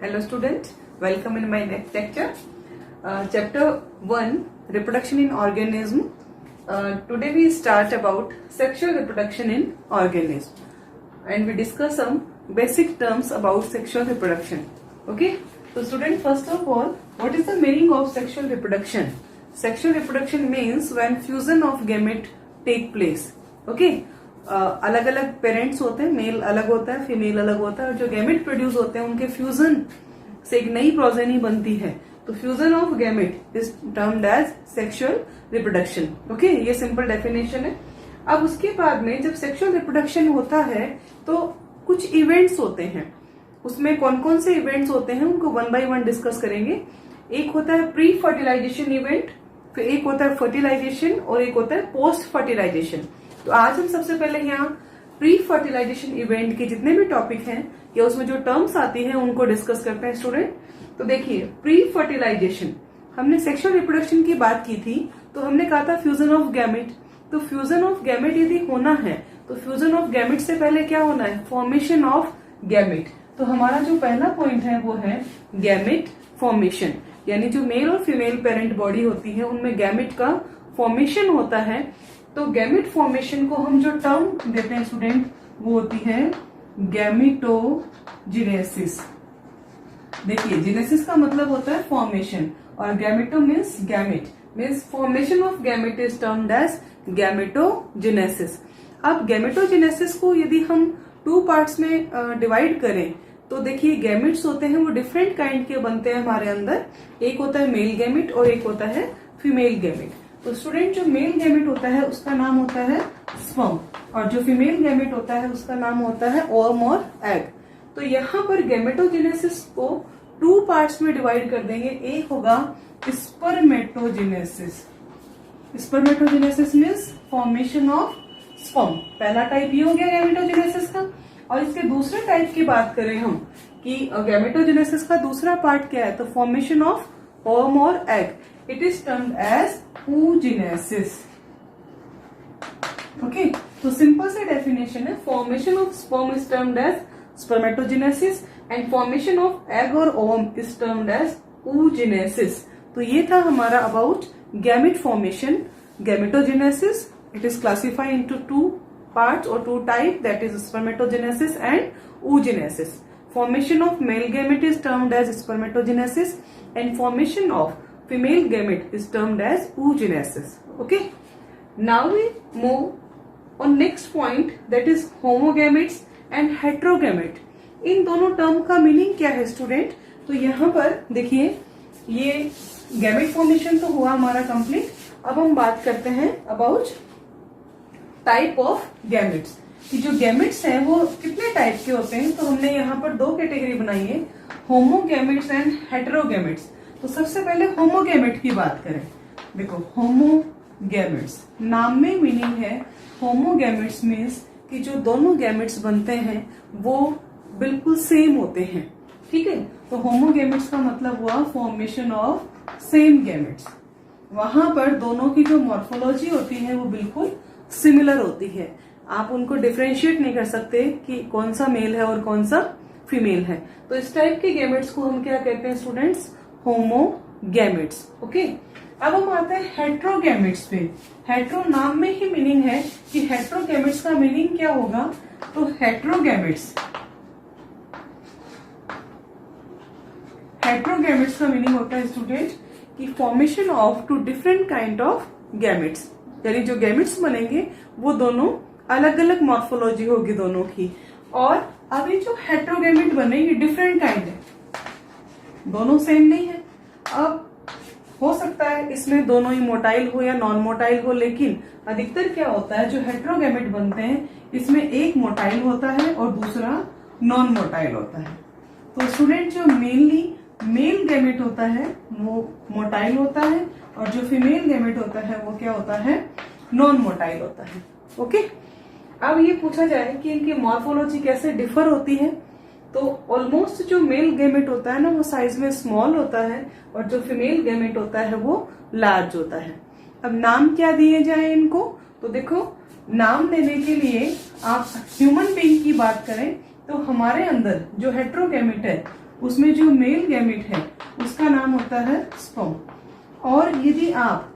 Hello students, welcome in my next lecture. Chapter 1, Reproduction in Organism. Today we start about sexual reproduction in organism and we discuss some basic terms about sexual reproduction. Okay, so student, first of all, what is the meaning of sexual reproduction? Sexual reproduction means when fusion of gamete take place. Okay, अलग अलग parents होते हैं, mail अलग होता है, female अलग होता है, और जो गैमेट प्रोड्यूस होते हैं उनके फ्यूजन से एक नई प्रोजेनी बनती है, तो fusion of gamete is termed as sexual reproduction. Okay, ये सिंपल डेफिनेशन है. अब उसके बाद में जब सेक्सुअल रिप्रोडक्शन होता है तो कुछ इवेंट्स होते हैं. उसमें कौन कौन से इवेंट्स होते हैं उनको वन बाय वन डिस्कस करेंगे. एक होता है प्री फर्टिलाइजेशन इवेंट, फिर एक होता है फर्टिलाइजेशन और एक होता है पोस्ट फर्टिलाइजेशन. तो आज हम सबसे पहले यहाँ प्री फर्टिलाइजेशन इवेंट के जितने भी टॉपिक हैं या उसमें जो टर्म्स आती हैं उनको डिस्कस करते हैं स्टूडेंट. तो देखिए, प्री फर्टिलाइजेशन, हमने सेक्सुअल रिप्रोडक्शन की बात की थी तो हमने कहा था फ्यूजन ऑफ गैमेट. तो फ्यूजन ऑफ गैमेट यदि होना है तो फ्यूजन ऑफ गैमेट से पहले क्या होना है? Formation of gamete. तो हमारा जो पहला पॉइंट है वो है गैमेट फॉर्मेशन, यानी जो मेल और फीमेल पेरेंट बॉडी होती है उनमें गैमेट का फॉर्मेशन होता है. तो गैमेट फॉर्मेशन को हम जो टर्म देते हैं स्टूडेंट वो होती है गैमेटोजेनेसिस. देखिए, जेनेसिस का मतलब होता है फॉर्मेशन और gameto means gamete, means formation of gamete is termed as gametogenesis. अब गैमेटोजेनेसिस को यदि हम टू पार्ट्स में डिवाइड करें तो देखिए, गैमेट्स होते हैं वो डिफरेंट काइंड के बनते हैं हमारे अंदर. एक होता है मेल गैमेट और एक होता है फीमेल गैमेट. तो स्टूडेंट, जो मेल गैमेट होता है उसका नाम होता है स्पर्म और जो फीमेल गैमेट होता है उसका नाम होता है ओवम और एग. तो यहाँ पर गैमेटोजेनेसिस को टू पार्ट्स में डिवाइड कर देंगे. एक होगा spermatogenesis. Spermatogenesis means formation of sperm. पहला टाइप ये हो गया गैमेटोजेनेसिस का. और इसके दूसरे टाइप की बात करें हम कि गैमेटोजेनेसिस का दूसरा पार्ट क्या है, तो फॉर्मेशन ऑफ ओवम और egg. It is termed as oogenesis. Okay, तो सिंपल से डेफिनेशन है, formation of sperm is termed as spermatogenesis and formation of egg और ovum is termed as oogenesis. तो ये था हमारा about gamete formation, gametogenesis. It is classified into two parts or two type, that is spermatogenesis and oogenesis. Formation of male gamete is termed as spermatogenesis and formation of female gamete is termed as oogenesis. Okay, now we move on next point, that is homogametes and heterogamete. इन दोनों term का meaning क्या है student? तो यहाँ पर देखिए, ये gamete formation तो हुआ हमारा कंप्लीट. अब हम बात करते हैं अबाउट टाइप ऑफ गैमेट्स. कि जो गैमेट्स हैं वो कितने टाइप के होते हैं. तो हमने यहाँ पर दो कैटेगरी बनाई है, होमोगैमेट्स एंड हेटेरोगैमेट्स. तो सबसे पहले होमोगैमेट की बात करें. देखो, होमोगैमेट्स नाम में मीनिंग है. होमोगैमेट्स मीन्स कि जो दोनों गैमेट्स बनते हैं वो बिल्कुल सेम होते हैं. ठीक है, तो होमोगैमेट्स का मतलब हुआ फॉर्मेशन ऑफ सेम गैमेट्स. वहां पर दोनों की जो मॉर्फोलॉजी होती है वो बिल्कुल सिमिलर होती है. आप उनको डिफरेंशिएट नहीं कर सकते कि कौन सा मेल है और कौन सा फीमेल है. तो इस टाइप के गैमेट्स को हम क्या कहते हैं स्टूडेंट्स? होमोगैमेट्स. ओके, अब हम आते हैं हेटेरोगैमेट्स पे. हेटेरो नाम में ही मीनिंग है कि हेटेरोगैमेट्स का मीनिंग क्या होगा. तो हेटेरोगैमेट्स का मीनिंग होता है स्टूडेंट कि formation of two different kind of gametes, यानी जो गैमेट्स बनेंगे वो दोनों अलग अलग मॉर्फोलॉजी होगी दोनों की. और अभी जो हेटेरोगैमेट बने ये डिफरेंट काइंड है, दोनों सेम नहीं है. अब हो सकता है इसमें दोनों ही मोटाइल हो या नॉन मोटाइल हो, लेकिन अधिकतर क्या होता है, जो हेटेरोगैमेट बनते हैं इसमें एक मोटाइल होता है और दूसरा नॉन मोटाइल होता है. तो स्टूडेंट, जो मेनली मेल गैमेट होता है वो मोटाइल होता है और जो फीमेल गैमेट होता है वो क्या होता है? नॉन मोटाइल होता है. ओके, अब ये पूछा जाए कि इनकी मॉर्फोलॉजी कैसे डिफर होती है. तो ऑलमोस्ट जो मेल गैमेट होता है ना वो साइज में स्मॉल होता है और जो फीमेल गैमेट होता है वो लार्ज होता है. अब नाम क्या दिए जाए इनको? तो देखो, नाम देने के लिए आप ह्यूमन बीइंग की बात करें तो हमारे अंदर जो हेटेरोगैमेट है उसमें जो मेल गैमेट है उसका नाम होता है स्पर्म। और यदि आप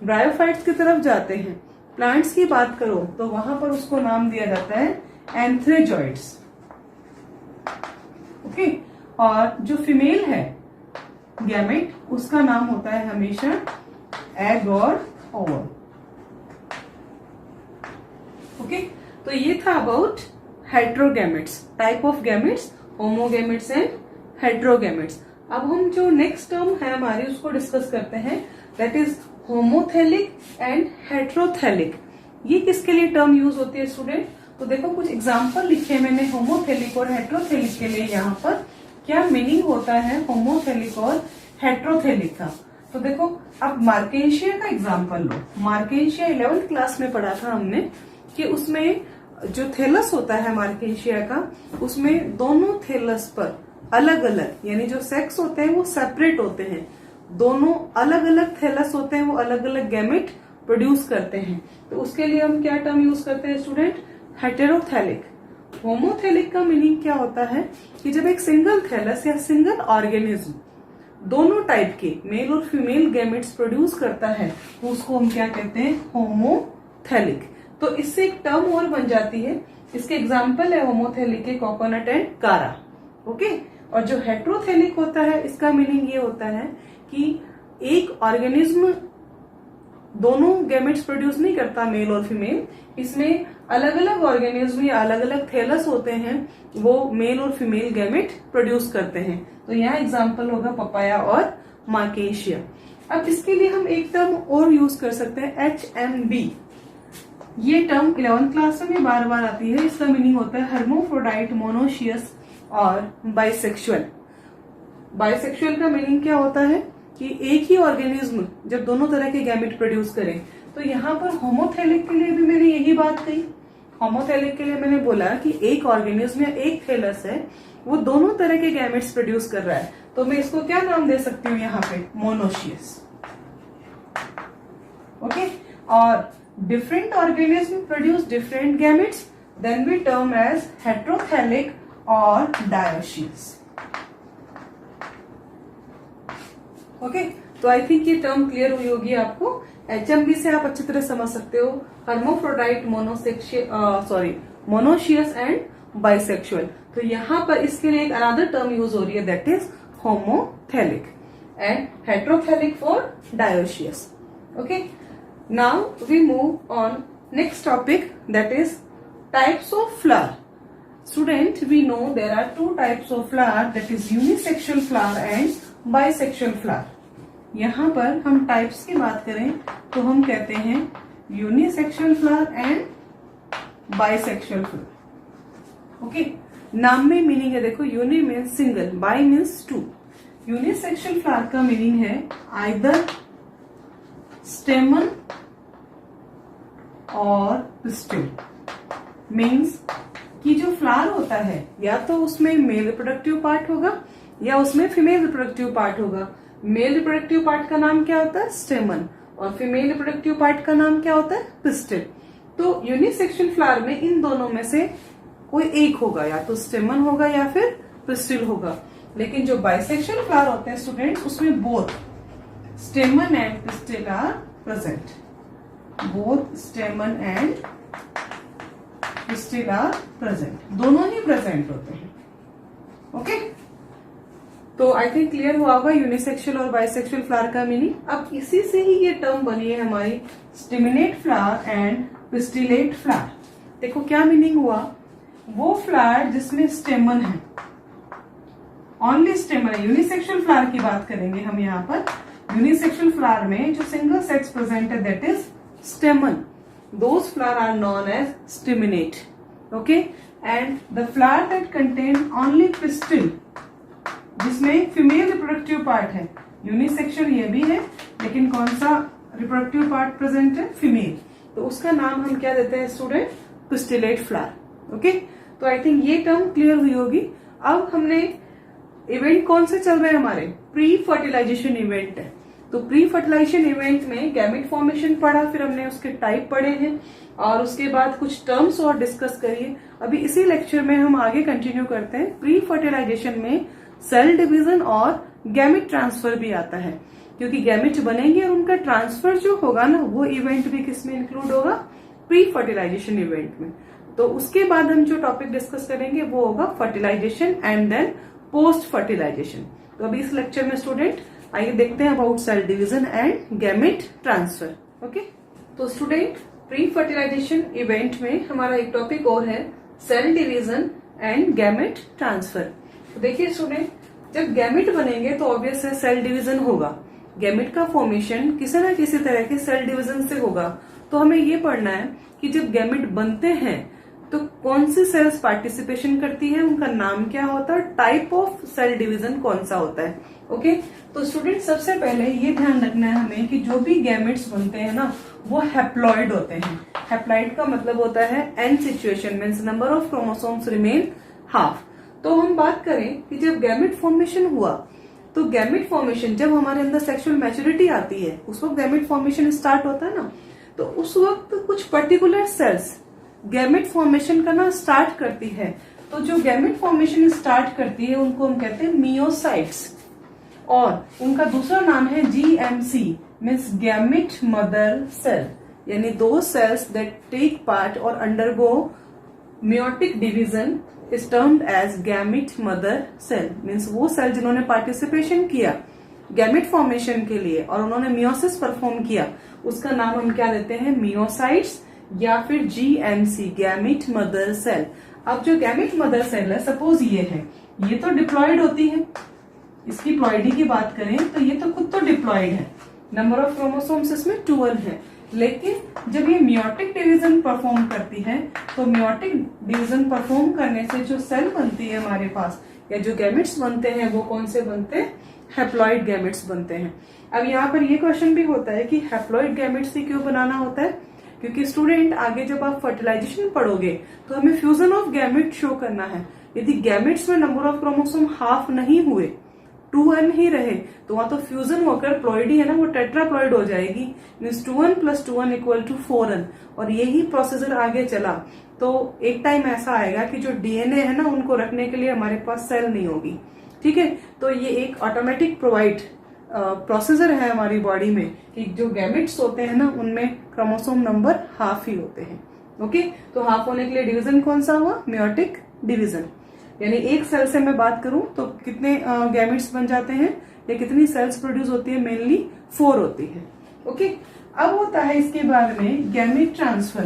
ब्रायोफाइट्स की तरफ जाते हैं, प्लांट्स की बात करो, तो वहां पर उसको नाम दिया जाता है एंथ्रेजॉइड्स। ओके, और जो फीमेल है गैमेट उसका नाम होता है हमेशा एग और ओवम। ओके, तो ये था about heterogametes, type of gametes, homogametes and heterogametes. अब हम जो नेक्स्ट टर्म है हमारी उसको डिस्कस करते हैं, दैट इज होमोथेलिक एंड हेट्रोथेलिक। ये किसके लिए टर्म यूज होती है स्टूडेंट? तो देखो कुछ एग्जांपल लिखे मैंने होमोथेलिक और हेट्रोथेलिक के लिए। यहाँ पर क्या मीनिंग होता है होमोथेलिक और हेट्रोथेलिक का? तो देखो अब मार्केशिया का एग्जांपल लो। मार्केशिया 11th क्लास में पढ़ा था हमने कि उसमें जो थैलस होता है मार्केशिया का, उसमें दोनों थैलस पर अलग अलग, यानी जो सेक्स होते हैं वो सेपरेट होते हैं, दोनों अलग अलग थैलस होते हैं, वो अलग अलग गैमेट प्रोड्यूस करते हैं। तो उसके लिए हम क्या टर्म यूज करते हैं स्टूडेंट? हेटेरोथैलिक। होमोथैलिक का मीनिंग क्या होता है कि जब एक सिंगल थैलस या सिंगल ऑर्गेनिज्म दोनों टाइप के मेल और फीमेल गैमेट्स प्रोड्यूस करता है, तो उसको हम क्या कहते हैं? होमोथैलिक। तो इससे एक टर्म और बन जाती है, इसके एग्जाम्पल है होमोथैलिक के कोकोनट एंड कारा। ओके, और जो हेट्रोथैलिक होता है इसका मीनिंग ये होता है कि एक ऑर्गेनिज्म दोनों गैमेट्स प्रोड्यूस नहीं करता, मेल और फीमेल, इसमें अलग अलग ऑर्गेनिज्म या अलग अलग थैलस होते हैं, वो मेल और फीमेल गैमेट प्रोड्यूस करते हैं। तो यहाँ एग्जाम्पल होगा पपाया और मार्केशिया। अब इसके लिए हम एक टर्म और यूज कर सकते हैं, HMB। ये टर्म 11th क्लास में बार बार आती है। इसका मीनिंग होता है हर्मोफ्रोडाइट, मोनोशियस और बाइसेक्सुअल। बाइसेक्सुअल का मीनिंग क्या होता है कि एक ही ऑर्गेनिज्म जब दोनों तरह के गैमेट प्रोड्यूस करें। तो यहाँ पर होमोथैलिक के लिए भी मैंने यही बात कही। होमोथैलिक के लिए मैंने बोला कि एक ऑर्गेनिज्म या एक थैलस है, वो दोनों तरह के गैमेट्स प्रोड्यूस कर रहा है, तो मैं इसको क्या नाम दे सकती हूँ यहाँ पे? मोनोशियस। ओके, और different organisms produce different gametes, then we term as heterothelic or dioecious. Okay, तो आई थिंक ये टर्म क्लियर हुई होगी आपको। HMB से आप अच्छी तरह समझ सकते हो हर्मोफ्रोडाइट, मोनोशियस एंड बाइसेक्सुअल। तो यहाँ पर इसके लिए एक अनदर टर्म यूज हो रही है, that is homothallic, and heterothallic for dioecious. Okay, now we move on next topic, that is types of flower. Student, we know there are two types of flower, that is unisexual flower and bisexual flower. यहाँ पर हम types की बात करें तो हम कहते हैं unisexual flower and bisexual flower. Okay, नाम में मीनिंग है, देखो uni means single, bi means two. Unisexual flower का मीनिंग है आइदर स्टेमन और पिस्टिल। मीन्स कि जो फ्लावर होता है या तो उसमें मेल रिप्रोडक्टिव पार्ट होगा या उसमें फीमेल रिप्रोडक्टिव पार्ट होगा। मेल रिप्रोडक्टिव पार्ट का नाम क्या होता है? स्टेमन, और फीमेल रिप्रोडक्टिव पार्ट का नाम क्या होता है? पिस्टिल। तो यूनिसेक्सुअल फ्लावर में इन दोनों में से कोई एक होगा, या तो स्टेमन होगा या फिर पिस्टिल होगा। लेकिन जो बाइसेक्सुअल फ्लावर होते हैं स्टूडेंट्स, उसमें both stamen and pistil are present. Both stamen and pistil are present, दोनों ही प्रेजेंट होते हैं। ओके, तो आई थिंक क्लियर हुआ होगा यूनिसेक्सुअल और बाइसेक्सुअल फ्लावर का मीनिंग। अब इसी से ही ये टर्म बनी है हमारी stimulate flower and pistillate flower. देखो क्या मीनिंग हुआ, वो फ्लावर जिसमें स्टेमन है, ओनली स्टेमन है। यूनिसेक्सुअल फ्लावर की बात करेंगे हम यहाँ पर। यूनिसेक्सुअल फ्लावर में जो सिंगल सेक्स प्रेजेंट है, that is स्टेमन। Those flowers are known as staminate. Okay, and the flower that contain only pistil, जिसमें फीमेल रिप्रोडक्टिव पार्ट है। यूनिसेक्सुअल ये भी है, लेकिन कौन सा रिप्रोडक्टिव पार्ट प्रेजेंट है? फीमेल। तो उसका नाम हम क्या देते हैं स्टूडेंट? Pistillate flower. ओके, तो आई थिंक ये टर्म क्लियर हुई होगी। अब हमने इवेंट कौन से चल रहे हैं हमारे? प्री फर्टिलाइजेशन इवेंट है। तो प्री फर्टिलाइजेशन इवेंट में गैमेट फॉर्मेशन पढ़ा, फिर हमने उसके टाइप पढ़े हैं, और उसके बाद कुछ टर्म्स और डिस्कस करिए। अभी इसी लेक्चर में हम आगे कंटिन्यू करते हैं। प्री फर्टिलाइजेशन में सेल डिवीजन और गैमेट ट्रांसफर भी आता है, क्योंकि गैमेट बनेंगे और उनका ट्रांसफर जो होगा ना वो इवेंट भी किसमें इंक्लूड होगा, प्री फर्टिलाइजेशन इवेंट में। तो उसके बाद हम जो टॉपिक डिस्कस करेंगे वो होगा fertilisation and then post fertilisation. तो अभी इस लेक्चर में स्टूडेंट आइए देखते हैं about cell division and gamete transfer. Okay, तो स्टूडेंट प्री फर्टिलाइजेशन इवेंट में हमारा एक टॉपिक और है cell division and gamete transfer. तो देखिए स्टूडेंट, जब गैमेट बनेंगे तो ऑब्वियस है सेल डिवीजन होगा। गैमेट का फॉर्मेशन किसी न किसी तरह के सेल डिवीजन से होगा। तो हमें ये पढ़ना है कि जब गैमेट बनते हैं तो कौन सी सेल्स पार्टिसिपेशन करती है, उनका नाम क्या होता है, टाइप ऑफ सेल डिवीजन कौन सा होता है। ओके, तो स्टूडेंट सबसे पहले ये ध्यान रखना है हमें कि जो भी गैमेट्स बनते हैं ना वो हैप्लॉइड होते हैं। हैप्लॉइड का मतलब होता है n situation means number of chromosomes remain half. तो हम बात करें कि जब गैमेट फॉर्मेशन हुआ तो गैमेट फॉर्मेशन जब हमारे अंदर सेक्सुअल मैच्योरिटी आती है उस वक्त गैमेट फॉर्मेशन स्टार्ट होता है ना, तो उस वक्त कुछ पर्टिकुलर सेल्स गैमेट फॉर्मेशन करना स्टार्ट करती है। तो जो गैमेट फॉर्मेशन स्टार्ट करती है उनको हम कहते हैं मियोसाइट्स, और उनका दूसरा नाम है GMC means gamete mother cell, यानी दो सेल्स दैट टेक पार्ट और undergo meiotic division is termed as gamete mother cell. Means वो सेल जिन्होंने पार्टिसिपेशन किया गैमेट फॉर्मेशन के लिए और उन्होंने मियोसिस परफॉर्म किया, उसका नाम हम क्या देते हैं, मियोसाइट्स या फिर GMC गैमेट मदर सेल। अब जो गैमेट मदर सेल है, सपोज ये है, ये तो डिप्लॉयड होती है, इसकी प्लॉइडी की बात करें तो ये तो खुद तो डिप्लॉयड है, नंबर ऑफ क्रोमोसोम्स इसमें 12 है। लेकिन जब ये मियोटिक डिवीजन परफॉर्म करती है तो मियोटिक डिवीजन परफॉर्म करने से जो सेल बनती है हमारे पास या जो गैमेट्स बनते हैं वो कौन से बनते हैं, हैप्लॉइड गैमेट्स बनते हैं। अब यहाँ पर ये क्वेश्चन भी होता है कि हैप्लॉइड गैमेट्स ही क्यों बनाना होता है, क्योंकि स्टूडेंट आगे जब आप फर्टिलाइजेशन पढ़ोगे तो हमें फ्यूजन ऑफ गैमेट शो करना है। यदि गैमेट्स में नंबर ऑफ क्रोमोसोम हाफ नहीं हुए, 2n ही रहे, तो वहां तो फ्यूजन होकर प्लॉइडी है ना वो टेट्राप्लॉइड हो जाएगी, मीन्स 2n + 2n = 4n। और यही प्रोसीजर आगे चला तो एक टाइम ऐसा आएगा कि जो DNA है ना उनको रखने के लिए हमारे पास सेल नहीं होगी। ठीक है, तो ये एक ऑटोमेटिक प्रोवाइड प्रोसीजर है हमारी बॉडी में कि जो गैमेट्स होते हैं ना उनमें क्रोमोसोम नंबर हाफ ही होते हैं। ओके, तो हाफ होने के लिए डिवीजन कौन सा हुआ, मियोटिक डिवीजन। यानी एक सेल से मैं बात करूं तो कितने गैमेट्स बन जाते हैं या कितनी सेल्स प्रोड्यूस होती है, मेनली 4 होती है। ओके, अब होता है इसके बाद में गैमेट ट्रांसफर,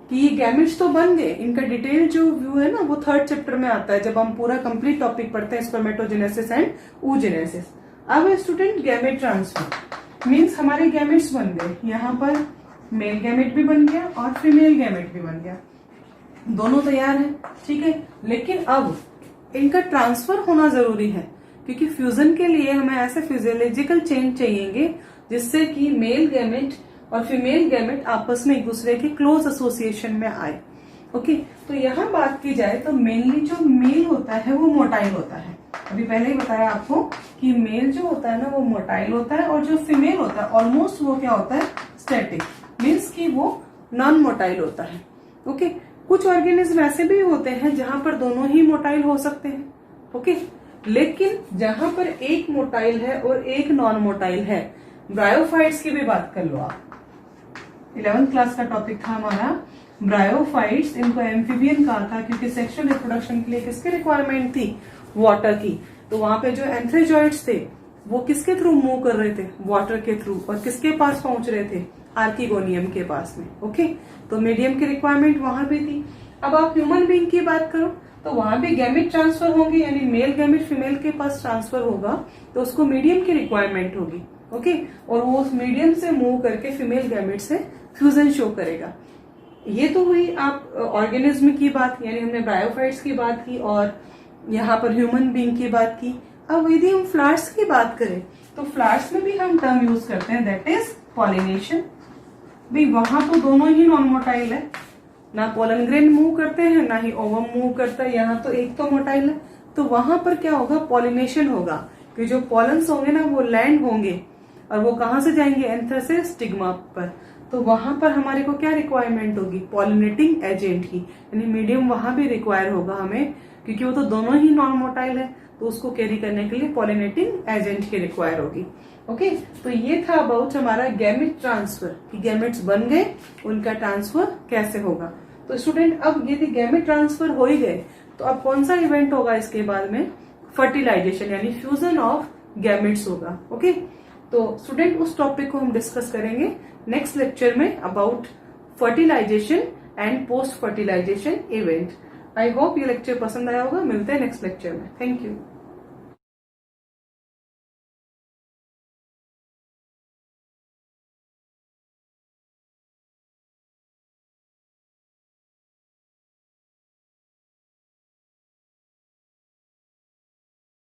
कि ये गैमेट्स तो बन गए, इनका डिटेल जो व्यू है ना वो 3rd चैप्टर में आता है जब हम पूरा कंप्लीट टॉपिक पढ़ते हैं स्पर्मेटोजेनेसिस एंड oogenesis। अब स्टूडेंट गैमेट ट्रांसफर मीन्स हमारे गैमेट्स बन गए, यहाँ पर मेल गैमेट भी बन गया और फीमेल गैमेट भी बन गया, दोनों तैयार हैं। ठीक है, लेकिन अब इनका ट्रांसफर होना जरूरी है क्योंकि फ्यूजन के लिए हमें ऐसे फिजियोलॉजिकल चेंज चाहिए जिससे कि मेल गैमेट और फीमेल गैमेट आपस में एक दूसरे के क्लोज एसोसिएशन में आए। ओके, तो यहाँ बात की जाए तो मेनली जो मेल होता है वो मोटाइल होता है। अभी पहले ही बताया आपको कि मेल जो होता है ना वो मोटाइल होता है और जो फीमेल होता है ऑलमोस्ट वो क्या होता है, स्टैटिक, मीन्स कि वो नॉन मोटाइल होता है। ओके, कुछ ऑर्गेनिज्म ऐसे भी होते हैं जहां पर दोनों ही मोटाइल हो सकते हैं। ओके, लेकिन जहां पर एक मोटाइल है और एक नॉन मोटाइल है, ब्रायोफाइट्स की भी बात कर लो आप, 11th क्लास का टॉपिक था हमारा ब्रायोफाइट्स। इनको एम्फीबियन कहा था क्योंकि सेक्सुअल रिप्रोडक्शन के लिए किसकी रिक्वायरमेंट थी, वाटर की। तो वहां पे जो एंथ्रेजॉइड्स थे वो किसके थ्रू मूव कर रहे थे, वाटर के थ्रू, और किसके पास पहुंच रहे थे, आर्किगोनियम के पास में। ओके, तो मीडियम की रिक्वायरमेंट वहां भी थी। अब आप ह्यूमन बीइंग की बात करो तो वहां भी गैमेट ट्रांसफर होंगे, यानी मेल गैमेट फीमेल के पास ट्रांसफर होगा तो उसको मीडियम की रिक्वायरमेंट होगी। ओके, और वो उस मीडियम से मूव करके फीमेल गैमेट से फ्यूजन शो करेगा। ये तो हुई आप ऑर्गेनिज्म की बात, यानी हमने ब्रायोफाइट्स की बात की और यहाँ पर ह्यूमन बीइंग की बात की। अब यदि हम फ्लावर्स की बात करें तो फ्लावर्स में भी हम टर्म यूज करते हैं, दैट इज पॉलिनेशन। भाई वहां तो दोनों ही नॉन मोटाइल है, ना पोलन ग्रेन मूव करते हैं ना ही ओवम मूव करता है, यहाँ तो एक तो मोटाइल है। तो वहां पर क्या होगा, पॉलिनेशन होगा कि जो पॉलन्स होंगे ना वो लैंड होंगे और वो कहाँ से जाएंगे, एंथर से स्टिग्मा पर। तो वहां पर हमारे को क्या रिक्वायरमेंट होगी, पॉलिनेटिंग एजेंट की, यानी मीडियम वहां भी रिक्वायर होगा हमें क्योंकि वो तो दोनों ही नॉन मोटाइल है। तो तो उसको कैरी करने के लिए पॉलिनेटिंग एजेंट की रिक्वायर होगी। ओके, तो ये था अबाउट हमारा गैमेट ट्रांसफर कि गैमेट्स बन गए, उनका ट्रांसफर कैसे होगा। तो स्टूडेंट अब यदि गैमेट ट्रांसफर हो ही गए तो अब कौन सा इवेंट होगा इसके बाद में? फर्टिलाइजेशन यानी फ्यूजन ऑफ गैमेट्स होगा। ओके, तो स्टूडेंट उस टॉपिक को हम डिस्कस करेंगे नेक्स्ट लेक्चर में about fertilisation and post fertilisation event. I hope ये लेक्चर पसंद आया होगा। मिलते हैं नेक्स्ट लेक्चर में। Thank you.